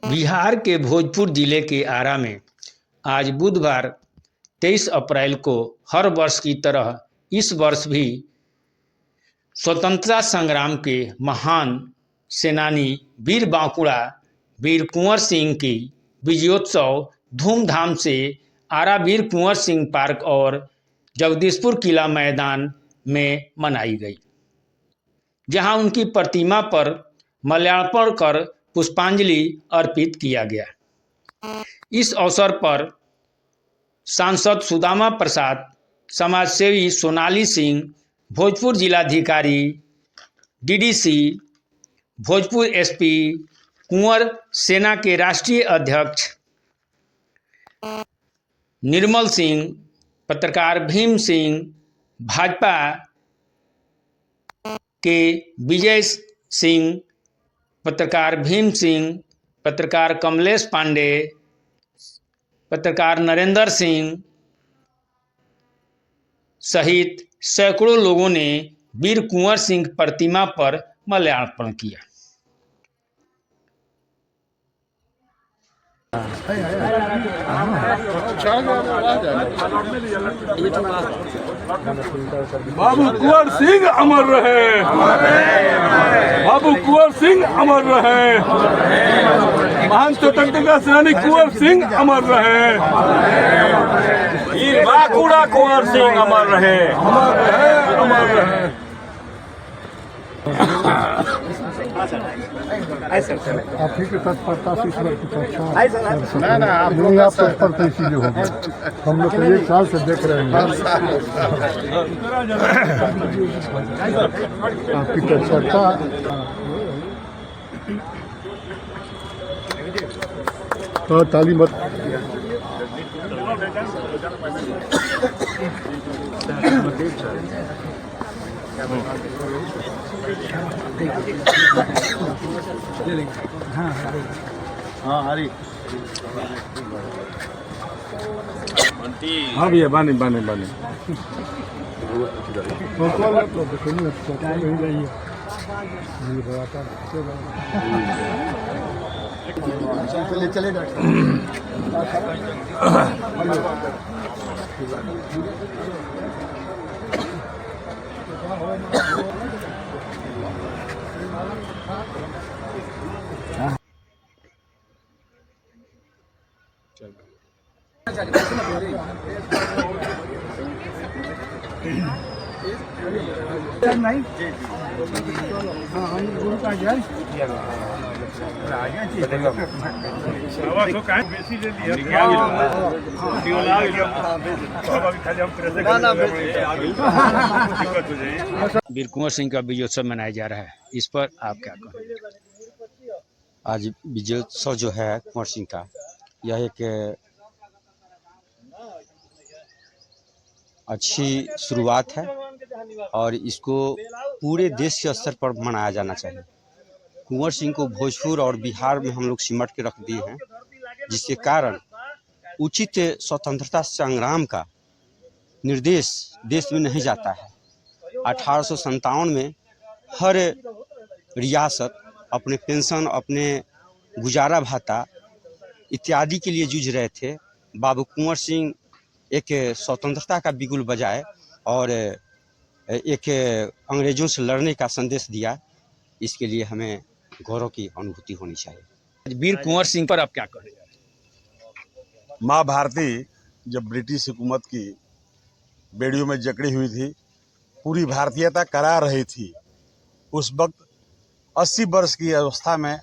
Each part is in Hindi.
बिहार के भोजपुर जिले के आरा में आज बुधवार 23 अप्रैल को हर वर्ष की तरह इस वर्ष भी स्वतंत्रता संग्राम के महान सेनानी वीर बांकुड़ा वीर कुंवर सिंह की विजयोत्सव धूमधाम से आरा वीर कुंवर सिंह पार्क और जगदीशपुर किला मैदान में मनाई गई, जहां उनकी प्रतिमा पर माल्यार्पण कर पुष्पांजलि अर्पित किया गया। इस अवसर पर सांसद सुदामा प्रसाद, समाजसेवी सोनाली सिंह, भोजपुर जिलाधिकारी डीडीसी भोजपुर एसपी कुंवर सेना के राष्ट्रीय अध्यक्ष निर्मल सिंह, पत्रकार भीम सिंह, भाजपा के विजय सिंह, पत्रकार भीम सिंह, पत्रकार कमलेश पांडे, पत्रकार नरेंद्र सिंह सहित सैकड़ों लोगों ने वीर कुंवर सिंह प्रतिमा पर माल्यार्पण किया। बाबू कुंवर सिंह अमर रहे, बाबू कुंवर सिंह अमर रहे, महान स्वतंत्रता सेनानी कुंवर सिंह अमर रहे, वीर बांकुड़ा कुंवर सिंह अमर रहे, अमर रहे, अमर रहे। आप ही के तत्परता से ईश्वर की चर्चा ना आप लोग आप तत्परता इसीलिए हो गए। हम लोग तो 1 साल से देख रहे हैं आपकी तत्परता। तो ताली मत हाँ भैया बाने बाने बाने चले वीर कुंवर सिंह का विजयोत्सव मनाया जा रहा है, इस पर आप क्या कहेंगे? आज विजयोत्सव जो है कुंवर सिंह का, यह एक अच्छी शुरुआत है और इसको पूरे देश के स्तर पर मनाया जाना चाहिए। कुंवर सिंह को भोजपुर और बिहार में हम लोग सिमट के रख दिए हैं, जिसके कारण उचित स्वतंत्रता संग्राम का निर्देश देश में नहीं जाता है। 1857 में हर रियासत अपने पेंशन, अपने गुजारा भत्ता इत्यादि के लिए जूझ रहे थे। बाबू कुंवर सिंह एक स्वतंत्रता का बिगुल बजाए और एक अंग्रेजों से लड़ने का संदेश दिया। इसके लिए हमें गौरव की अनुभूति होनी चाहिए। वीर कुंवर सिंह पर आप क्या कहेंगे? माँ भारती जब ब्रिटिश हुकूमत की बेड़ियों में जकड़ी हुई थी, पूरी भारतीयता करा रही थी, उस वक्त 80 वर्ष की अवस्था में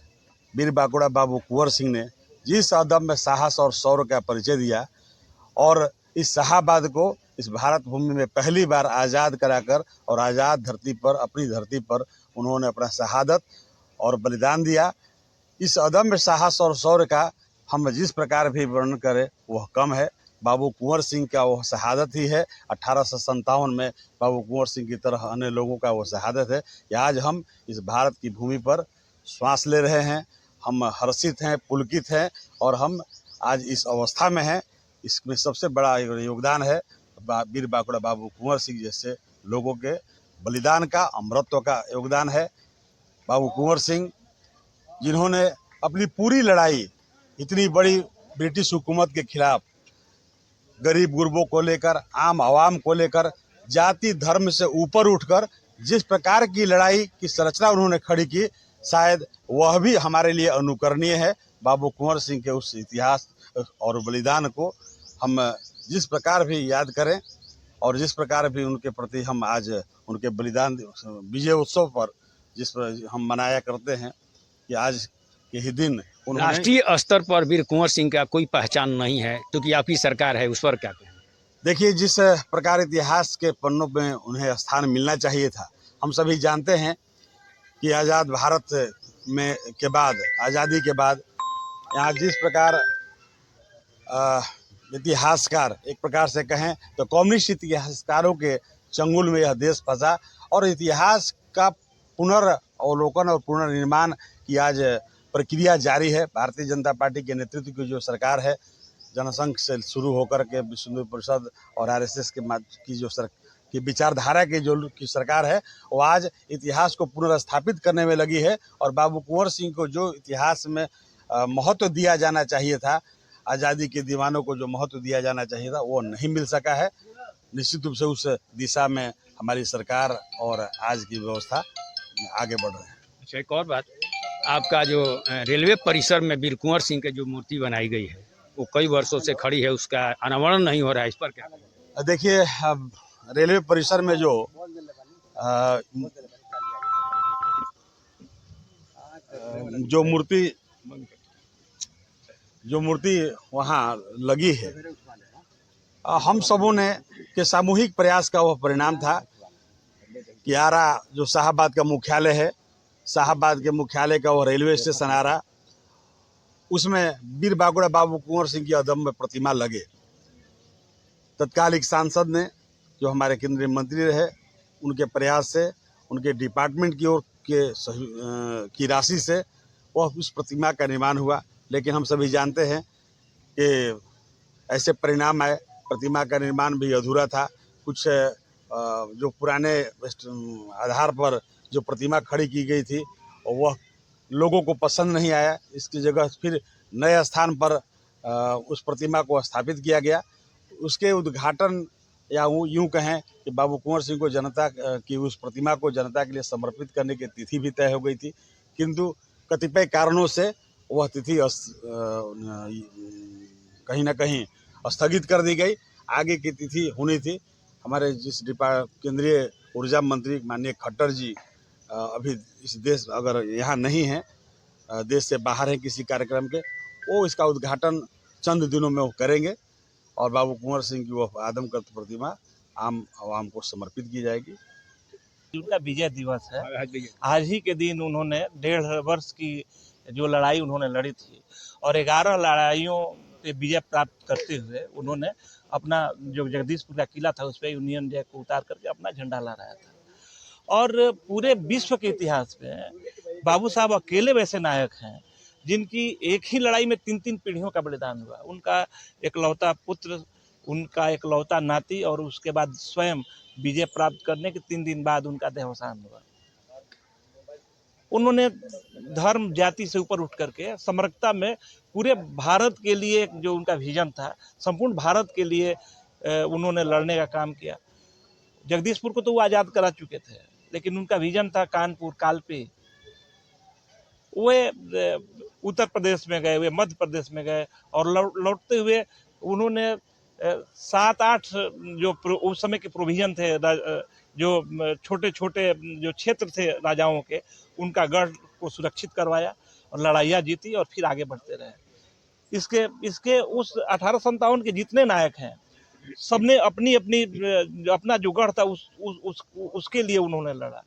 वीर बांकुड़ा बाबू कुंवर सिंह ने जिस अदम्य साहस और शौर्य का परिचय दिया और इस शाहाबाद को इस भारत भूमि में पहली बार आज़ाद कराकर और आज़ाद धरती पर, अपनी धरती पर उन्होंने अपना शहादत और बलिदान दिया। इस अदम्य साहस और शौर्य का हम जिस प्रकार भी वर्णन करें वह कम है। बाबू कुंवर सिंह का वह शहादत ही है। 1857 में बाबू कुंवर सिंह की तरह अन्य लोगों का वो शहादत है कि आज हम इस भारत की भूमि पर श्वास ले रहे हैं। हम हर्षित हैं, पुलकित हैं और हम आज इस अवस्था में हैं। इसमें सबसे बड़ा योगदान है वीर बांकुड़ा बाबू कुंवर सिंह जैसे लोगों के बलिदान का, अमरत्व का योगदान है। बाबू कुंवर सिंह जिन्होंने अपनी पूरी लड़ाई इतनी बड़ी ब्रिटिश हुकूमत के खिलाफ गरीब गुरबों को लेकर, आम आवाम को लेकर, जाति धर्म से ऊपर उठकर जिस प्रकार की लड़ाई की संरचना उन्होंने खड़ी की, शायद वह भी हमारे लिए अनुकरणीय है। बाबू कुंवर सिंह के उस इतिहास और बलिदान को हम जिस प्रकार भी याद करें और जिस प्रकार भी उनके प्रति हम आज उनके बलिदान विजय उत्सव पर जिस पर हम मनाया करते हैं कि आज के ही दिन उन्होंने राष्ट्रीय स्तर पर वीर कुंवर सिंह का कोई पहचान नहीं है, क्योंकि आपकी सरकार है, उस पर क्या कहें? देखिए, जिस प्रकार इतिहास के पन्नों में उन्हें स्थान मिलना चाहिए था, हम सभी जानते हैं कि आज़ाद भारत में के बाद, आज़ादी के बाद यहाँ जिस प्रकार इतिहासकार, एक प्रकार से कहें तो कम्युनिस्ट इतिहासकारों के चंगुल में यह देश फंसा और इतिहास का पुनर्वलोकन और पुनर्निर्माण की आज प्रक्रिया जारी है। भारतीय जनता पार्टी के नेतृत्व की जो सरकार है, जनसंघ से शुरू होकर के विश्व हिंदू परिषद और आरएसएस की जो की विचारधारा की जो की सरकार है, वो आज इतिहास को पुनर्स्थापित करने में लगी है। और बाबू कुंवर सिंह को जो इतिहास में महत्व दिया जाना चाहिए था, आज़ादी के दीवानों को जो महत्व दिया जाना चाहिए था, वो नहीं मिल सका है। निश्चित रूप से उस दिशा में हमारी सरकार और आज की व्यवस्था आगे बढ़ रहे हैं। अच्छा, एक और बात, आपका जो रेलवे परिसर में वीर कुंवर सिंह की जो मूर्ति बनाई गई है, वो कई वर्षों से खड़ी है, उसका अनावरण नहीं हो रहा है, इस पर क्या कहें? देखिए, रेलवे परिसर में जो मूर्ति वहाँ लगी है, हम सबों ने के सामूहिक प्रयास का वह परिणाम था कि आरा जो शाहाबाद का मुख्यालय है, शाहाबाद के मुख्यालय का वो रेलवे स्टेशन आरा, उसमें वीर बांकुड़ा बाबू कुंवर सिंह की अदम्य प्रतिमा लगे। तत्कालिक सांसद ने, जो हमारे केंद्रीय मंत्री रहे, उनके प्रयास से, उनके डिपार्टमेंट की ओर की राशि से वह उस प्रतिमा का निर्माण हुआ। लेकिन हम सभी जानते हैं कि ऐसे परिणाम आए, प्रतिमा का निर्माण भी अधूरा था। कुछ जो पुराने आधार पर जो प्रतिमा खड़ी की गई थी, वह लोगों को पसंद नहीं आया। इसकी जगह फिर नए स्थान पर उस प्रतिमा को स्थापित किया गया। उसके उद्घाटन या यूँ कहें कि बाबू कुंवर सिंह को जनता की उस प्रतिमा को जनता के लिए समर्पित करने की तिथि भी तय हो गई थी, किंतु कतिपय कारणों से वह तिथि कहीं ना कहीं स्थगित कर दी गई। आगे की तिथि होनी थी। हमारे जिस केंद्रीय ऊर्जा मंत्री माननीय खट्टर जी अभी इस देश अगर यहाँ नहीं है, देश से बाहर है किसी कार्यक्रम के, वो इसका उद्घाटन चंद दिनों में वो करेंगे और बाबू कुंवर सिंह की वो आदमकद प्रतिमा आम आवाम को समर्पित की जाएगी। उनका विजय दिवस है। आज ही के दिन उन्होंने 1.5 वर्ष की जो लड़ाई उन्होंने लड़ी थी और 11 लड़ाइयों पे विजय प्राप्त करते हुए उन्होंने अपना जो जगदीशपुर का किला था उस पर यूनियन जैक को उतार करके अपना झंडा लहराया था। और पूरे विश्व के इतिहास में बाबू साहब अकेले वैसे नायक हैं जिनकी एक ही लड़ाई में 3-3 पीढ़ियों का बलिदान हुआ। उनका एकलौता पुत्र, उनका एकलौता नाती और उसके बाद स्वयं विजय प्राप्त करने के 3 दिन बाद उनका देहावसान हुआ। उन्होंने धर्म जाति से ऊपर उठ करके समग्रता में पूरे भारत के लिए जो उनका विजन था, संपूर्ण भारत के लिए उन्होंने लड़ने का काम किया। जगदीशपुर को तो वो आज़ाद करा चुके थे, लेकिन उनका विजन था कानपुर, कालपी। वे उत्तर प्रदेश में गए, वे मध्य प्रदेश में गए और लौटते हुए उन्होंने 7-8 जो उस समय के प्रोविजन थे, जो छोटे छोटे जो क्षेत्र थे राजाओं के, उनका गढ़ को सुरक्षित करवाया और लड़ाइयाँ जीती और फिर आगे बढ़ते रहे। इसके उस 1857 के जितने नायक हैं, सबने अपना जो गढ़ था उसके लिए उन्होंने लड़ा।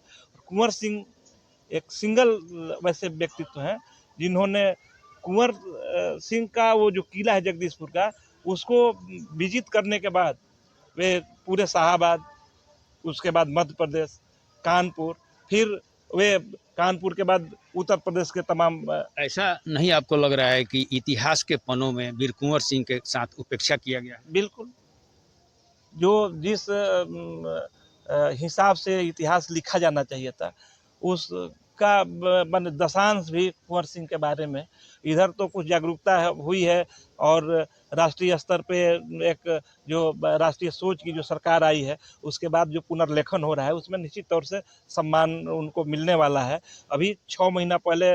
कुंवर सिंह एक सिंगल वैसे व्यक्तित्व हैं जिन्होंने कुंवर सिंह का वो जो किला है जगदीशपुर का, उसको विजित करने के बाद वे पूरे शाहाबाद, उसके बाद मध्य प्रदेश, कानपुर, फिर वे कानपुर के बाद उत्तर प्रदेश के तमाम। ऐसा नहीं आपको लग रहा है कि इतिहास के पन्नों में वीर कुंवर सिंह के साथ उपेक्षा किया गया है? बिल्कुल, जो जिस हिसाब से इतिहास लिखा जाना चाहिए था, उस उसका मान दशांश भी कुंवर सिंह के बारे में इधर तो कुछ जागरूकता हुई है और राष्ट्रीय स्तर पे एक जो राष्ट्रीय सोच की जो सरकार आई है उसके बाद जो पुनर्लेखन हो रहा है उसमें निश्चित तौर से सम्मान उनको मिलने वाला है। अभी 6 महीना पहले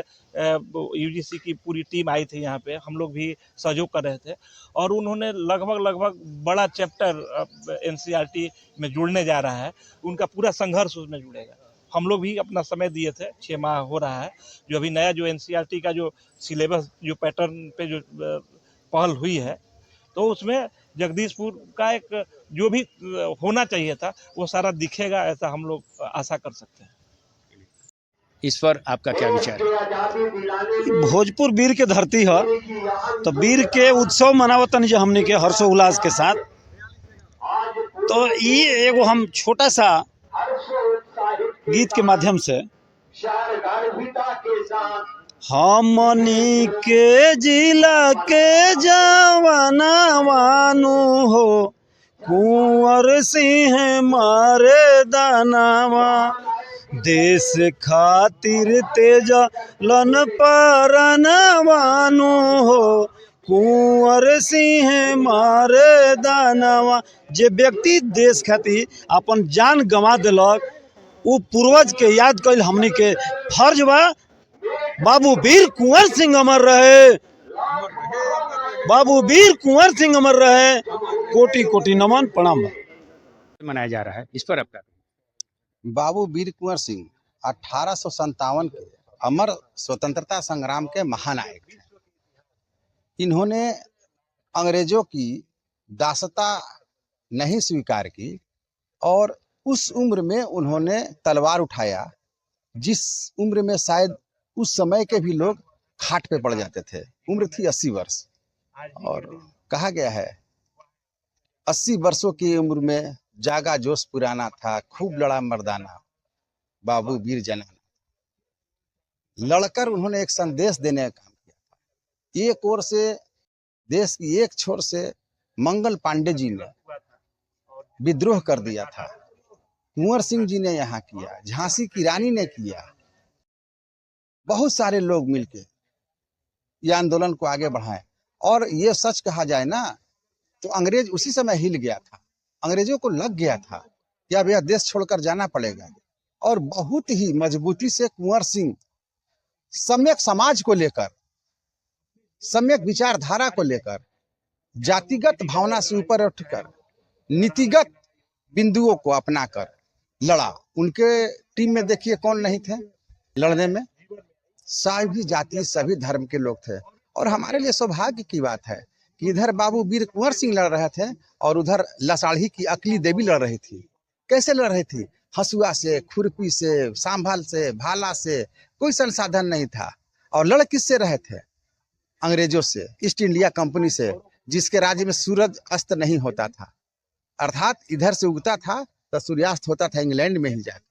यूजीसी की पूरी टीम आई थी यहाँ पे, हम लोग भी सहयोग कर रहे थे और उन्होंने लगभग बड़ा चैप्टर एनसीईआरटी में जुड़ने जा रहा है, उनका पूरा संघर्ष उसमें जुड़ेगा। हम लोग भी अपना समय दिए थे, 6 माह हो रहा है, जो अभी नया जो एनसीईआरटी का जो सिलेबस जो पैटर्न पे जो पहल हुई है तो उसमें जगदीशपुर का एक जो भी होना चाहिए था वो सारा दिखेगा, ऐसा हम लोग आशा कर सकते हैं। इस पर आपका क्या विचार है? भोजपुर वीर के धरती है तो वीर के उत्सव मनावतन जो हमने के हर्षोल्लास के साथ, तो ये एगो हम छोटा सा गीत के माध्यम से हमनी के जिला के जवानवानु हो कुंवर सिंह मारे दानवा, देश खातिर तेज लन परनवानु हो कुंवर सिंह मारे दानवा। जे व्यक्ति देश खातिर अपन जान गंवा दिलक वो पूर्वज के याद कइल हमनी के फर्ज बा। बाबू वीर कुंवर सिंह अमर रहे, बाबू वीर कुंवर सिंह अमर रहे, कोटि कोटि नमन प्रणाम। मनाया जा रहा है, इस पर आपका? बाबू वीर कुंवर सिंह 1857 के अमर स्वतंत्रता संग्राम के महानायक थे। इन्होंने अंग्रेजों की दासता नहीं स्वीकार की और उस उम्र में उन्होंने तलवार उठाया जिस उम्र में शायद उस समय के भी लोग खाट पे पड़ जाते थे। उम्र थी 80 वर्ष और कहा गया है 80 वर्षों की उम्र में जागा जोश पुराना था, खूब लड़ा मर्दाना, बाबू वीर जनाना। लड़कर उन्होंने एक संदेश देने का काम किया था। एक ओर से देश की एक छोर से मंगल पांडे जी ने विद्रोह कर दिया था, कुंवर सिंह जी ने यहाँ किया, झांसी की रानी ने किया, बहुत सारे लोग मिलके ये आंदोलन को आगे बढ़ाए। और ये सच कहा जाए ना तो अंग्रेज उसी समय हिल गया था, अंग्रेजों को लग गया था कि अब यह देश छोड़कर जाना पड़ेगा और बहुत ही मजबूती से कुंवर सिंह सम्यक समाज को लेकर, सम्यक विचारधारा को लेकर, जातिगत भावना से ऊपर उठकर नीतिगत बिंदुओं को अपनाकर लड़ा। उनके टीम में देखिए कौन नहीं थे लड़ने में, सभी जाति सभी धर्म के लोग थे। और हमारे लिए सौभाग्य की बात है कि इधर बाबू वीर कुंवर सिंह लड़ रहे थे और उधर लसाढ़ी की अकली देवी लड़ रही थी। कैसे लड़ रही थी? हसुआ से, खुरपी से, सांभल से, भाला से, कोई संसाधन नहीं था। और लड़ किससे रहे थे? अंग्रेजों से, ईस्ट इंडिया कंपनी से, जिसके राज्य में सूरज अस्त नहीं होता था, अर्थात इधर से उगता था तो सूर्यास्त होता था इंग्लैंड में ही जाकर।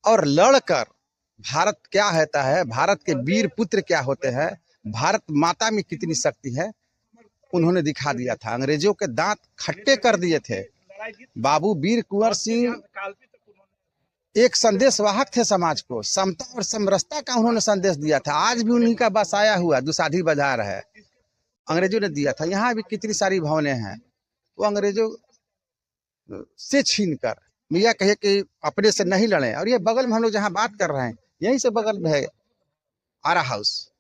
और लड़कर भारत क्या होता है, भारत के वीर पुत्र क्या होते हैं, भारत माता में कितनी शक्ति है, उन्होंने दिखा दिया था। अंग्रेजों के दांत खट्टे कर दिए थे। बाबू वीर कुंवर सिंह एक संदेश वाहक थे, समाज को समता और समरसता का उन्होंने संदेश दिया था। आज भी उन्हीं का बसाया हुआ दुसाधी बाजार है, अंग्रेजों ने दिया था। यहाँ भी कितनी सारी भवनें हैं वो अंग्रेजों से छीन कर, मियाँ कहे कि अपने से नहीं लड़े। और ये बगल में हम लोग जहाँ बात कर रहे हैं यहीं से बगल में है आरा हाउस,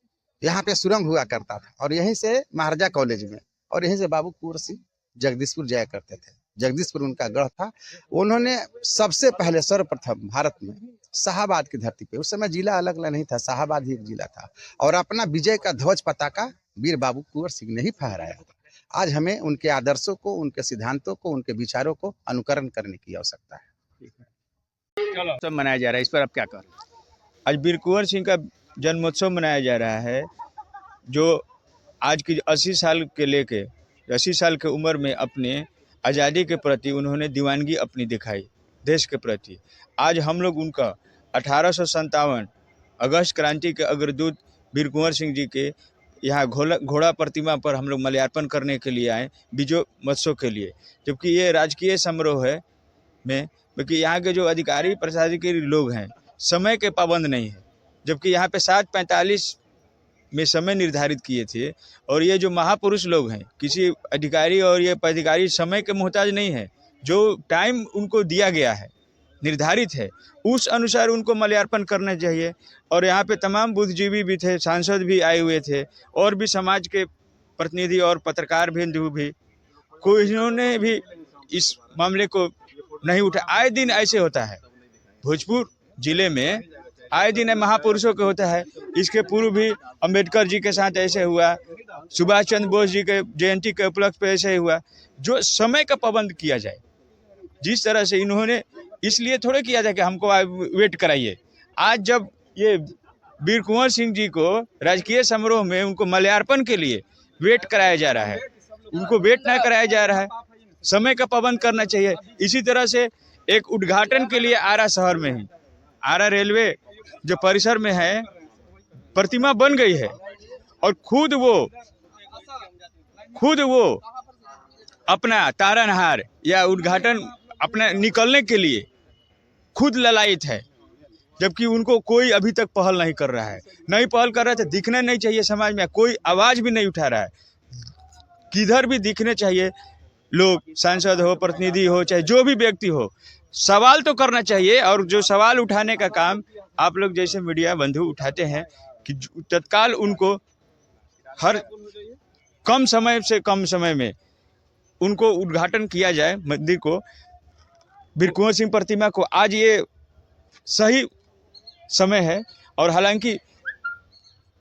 यहाँ पे सुरंग हुआ करता था और यहीं से महाराजा कॉलेज में, और यहीं से बाबू कुंवर सिंह जगदीशपुर जाया करते थे। जगदीशपुर उनका गढ़ था। उन्होंने सबसे पहले सर्वप्रथम भारत में शाहाबाद की धरती पे, उस समय जिला अलग अलग नहीं था, शाहाबाद ही एक जिला था, और अपना विजय का ध्वज पताका वीर बाबू कुंवर सिंह ने ही फहराया था। आज हमें उनके आदर्शों को, उनके सिद्धांतों को, उनके विचारों को अनुकरण करने की आवश्यकता है। सब मनाया जा रहा है, इस पर आप क्या कह रहे हैं? आज वीर कुंवर सिंह का जन्मोत्सव मनाया जा रहा है, जो आज की 80 साल के लेके 80 साल की उम्र में अपने आज़ादी के प्रति उन्होंने दीवानगी अपनी दिखाई देश के प्रति। आज हम लोग उनका 1857 अगस्त क्रांति के अग्रदूत वीर कुंवर सिंह जी के यहाँ घोड़ा प्रतिमा पर हम लोग माल्यार्पण करने के लिए आए विजय महोत्सव के लिए। जबकि ये राजकीय समारोह है में, क्योंकि यहाँ के जो अधिकारी प्रशासकीय लोग हैं समय के पाबंद नहीं है, जबकि यहाँ पे 7:45 में समय निर्धारित किए थे। और ये जो महापुरुष लोग हैं, किसी अधिकारी और ये पदाधिकारी समय के मोहताज नहीं है। जो टाइम उनको दिया गया है, निर्धारित है, उस अनुसार उनको माल्यार्पण करना चाहिए। और यहाँ पे तमाम बुद्धिजीवी भी थे, सांसद भी आए हुए थे, और भी समाज के प्रतिनिधि और पत्रकार बिंदु भी, कोई इन्होंने भी इस मामले को नहीं उठा। आए दिन ऐसे होता है भोजपुर जिले में, आए दिन महापुरुषों के होता है। इसके पूर्व भी अंबेडकर जी के साथ ऐसे हुआ, सुभाष चंद्र बोस जी के जयंती के उपलक्ष्य पे ऐसे हुआ। जो समय का पाबंद किया जाए, जिस तरह से इन्होंने, इसलिए थोड़े किया जाए कि हमको वेट कराइए। आज जब ये वीर कुंवर सिंह जी को राजकीय समारोह में उनको माल्यार्पण के लिए वेट कराया जा रहा है, उनको वेट ना कराया जा रहा है। समय का पाबंद करना चाहिए। इसी तरह से एक उद्घाटन के लिए आरा शहर में ही, आरा रेलवे जो परिसर में है, प्रतिमा बन गई है और खुद वो अपना तारनहार या उद्घाटन अपना निकलने के लिए खुद ललायित है, जबकि उनको कोई अभी तक पहल नहीं कर रहा है। नहीं पहल कर रहा है तो दिखना नहीं चाहिए समाज में, कोई आवाज़ भी नहीं उठा रहा है। किधर भी दिखने चाहिए लोग, सांसद हो, प्रतिनिधि हो, चाहे जो भी व्यक्ति हो, सवाल तो करना चाहिए। और जो सवाल उठाने का काम आप लोग जैसे मीडिया बंधु उठाते हैं कि तत्काल उनको हर कम समय से कम समय में उनको उद्घाटन किया जाए मंदिर को, वीर कुंवर सिंह प्रतिमा को। आज ये सही समय है। और हालांकि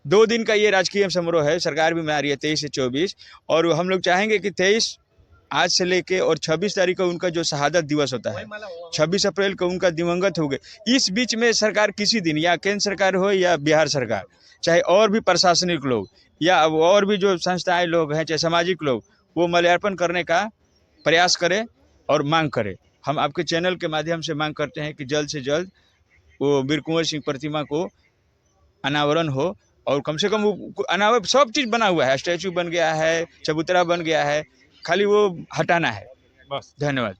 2 दिन का ये राजकीय समारोह है, सरकार भी मना रही है 23 से 24, और हम लोग चाहेंगे कि 23 आज से लेके और 26 तारीख को उनका जो शहादत दिवस होता है, 26 अप्रैल को उनका दिवंगत हो गए। इस बीच में सरकार किसी दिन, या केंद्र सरकार हो या बिहार सरकार, चाहे और भी प्रशासनिक लोग या और भी जो संस्थाएं लोग हैं, चाहे सामाजिक लोग, वो माल्यार्पण करने का प्रयास करें और मांग करें। हम आपके चैनल के माध्यम से मांग करते हैं कि जल्द से जल्द वो वीर कुंवर सिंह प्रतिमा को अनावरण हो, और कम से कम वो अनावरण, सब चीज़ बना हुआ है, स्टैचू बन गया है, चबूतरा बन गया है, खाली वो हटाना है बस। धन्यवाद।